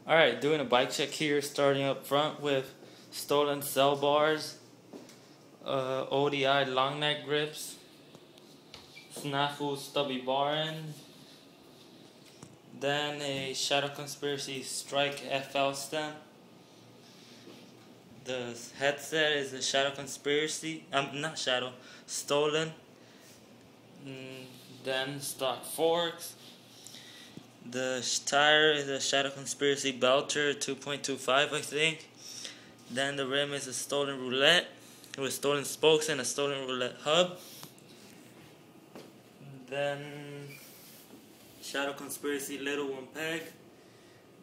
Alright, doing a bike check here, starting up front with stolen cell bars, ODI long neck grips, snafu stubby bar end, then a Shadow Conspiracy Strike FL stem. The headset is a Shadow Conspiracy, not Shadow, stolen. Then stock forks. The tire is a Shadow Conspiracy Belter 2.25, I think. Then the rim is a stolen roulette with stolen spokes and a stolen roulette hub. Then Shadow Conspiracy Little One Peg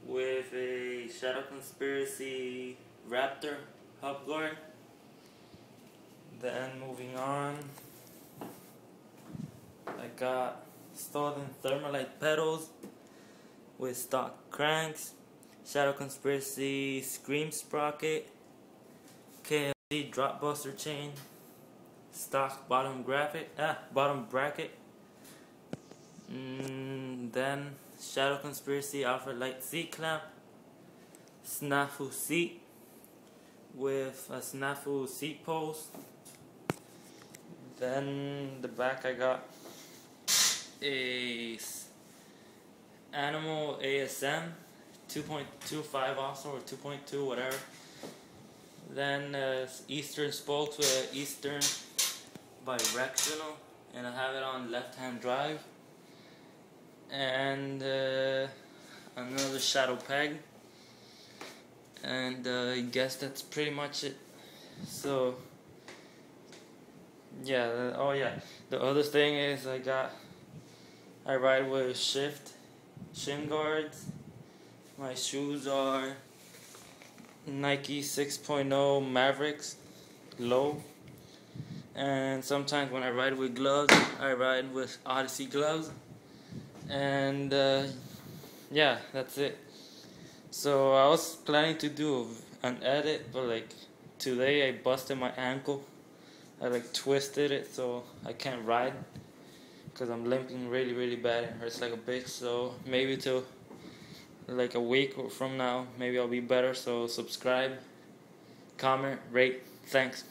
with a Shadow Conspiracy Raptor hub guard. Then moving on, I got stolen Thermalite pedals with stock cranks, Shadow Conspiracy Scream Sprocket, KFC Drop Buster chain, stock bottom bracket. Then Shadow Conspiracy Alpha Light seat clamp, snafu seat with a snafu seat post. Then the back I got a Animal ASM 2.25 also, or 2.2, whatever. Then Eastern spokes with Eastern bidirectional, and I have it on left-hand drive. And another shadow peg. And I guess that's pretty much it. So yeah, the other thing is I ride with shin guards. My shoes are Nike 6.0 Mavericks low, and sometimes when I ride with gloves, I ride with Odyssey gloves. And yeah, that's it. So I was planning to do an edit, but like today I busted my ankle. I like twisted it, so I can't ride because I'm limping really bad. It hurts like a bitch. So maybe till like a week from now, maybe I'll be better. So subscribe, comment, rate. Thanks.